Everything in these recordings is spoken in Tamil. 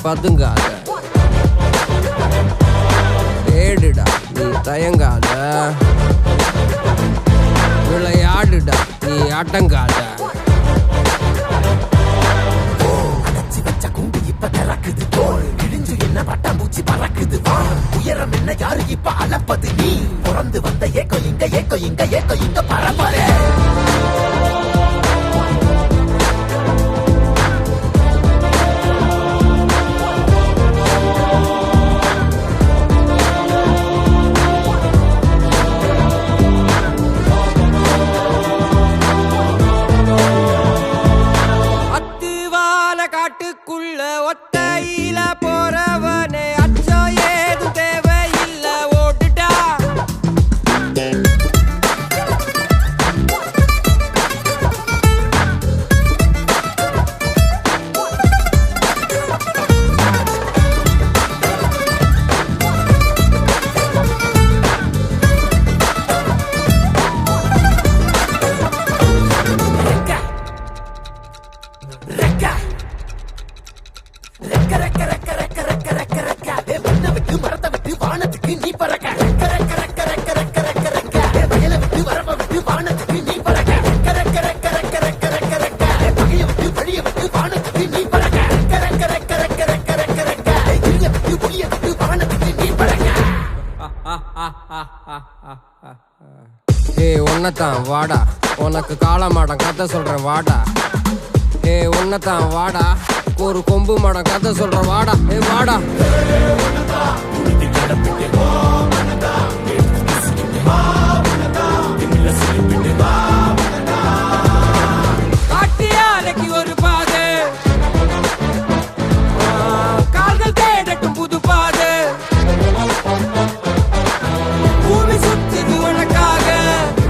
பதுங்காத, தேடுடா நீ தயங்காத, விளையாடுடா நீ அடங்காத. பட்டாம்பூச்சி பறக்குது வா, உயரம் என்ன யாரு இப்ப அளப்பது நீ, பிறந்து வந்த ஏக்கோ இங்க ஏக்கோ இங்க ஏக்கோ இங்க பரம்பரை. அத்துவால காட்டுக்குள்ள ஒத்தையில போறவனே அச்சம் ஏதும் தேவையில்ல, ஓட்டுடா. மரத்தை விட்டு வானத்துக்கு நீ பறக்க, வயலை விட்டு வரம்ப விட்டு வானத்துக்கு நீ பறக்க, பகைய விட்டு வழிய விட்டு வானத்துக்கு நீ பறக்க, இழிய விட்டு ஒளிய விட்டு வானத்துக்கு நீ பறக்க. உன்னதான் வாடா, உனக்கு காளமாடம் கதை சொல்றேன் வாடா. உன்னதான் வாடா, ஒரு கொம்பு மாடம் கதை சொல்றேன் வாடா. வாடா காட்டியாலைக்கு ஒரு பாது, கால்கள் தேடட்டும் புது பாது, பூமி சுத்துது உனக்காக,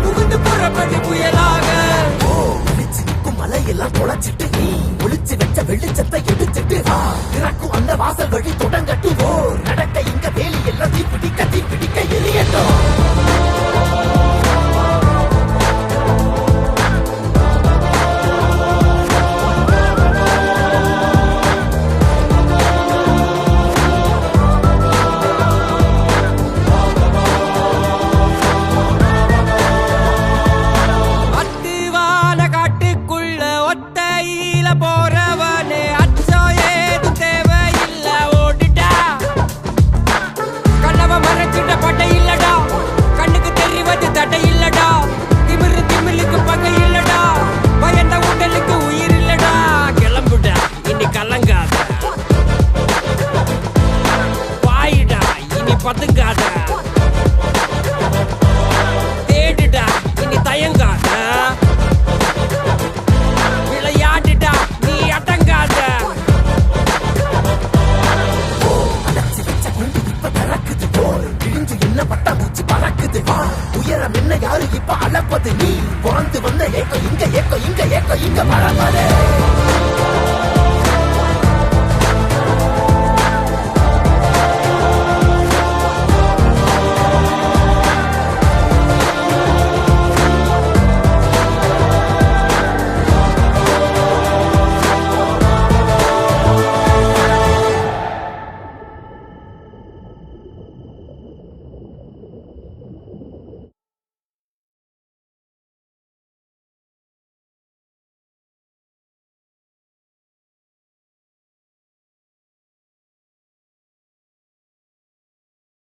புகுந்து புறப்படி புயலாக. மலையெல்லாம் தொலைச்சிட்டு நீ ஒளிச்சு வச்ச வெளிச்சத்தை எடுத்துட்டு திறக்கும் அந்த வாசல் வழி தொடங்கட்டு. நடக்க இங்க வேலி எல்லாம் தீப்பிடிக்க எரியட்டும். போறவனே அச்சம் ஏதும் தேவையில்ல, ஓடிட்டா. கண்ணவ மறைச்சிட்ட பட்டை இல்லடா, கண்ணுக்கு தெரிவது தடை இல்லடா, திமிழுக்கு பகை இல்லடா, பயந்த உடலுக்கு உயிர் இல்லடா. கிளம்புடா இனி கலங்காத, பாயிடா இனி பதுங்காத, தேடுடா இனி தயங்காத, பட்டாம்பூச்சி பறக்குது வா, உயரம் என்ன யாரு இப்ப அளப்பது நீ, பிறந்து வந்த ஏக்கோ இங்க ஏக்கோ இங்க ஏக்கோ இங்க பரம்பரை.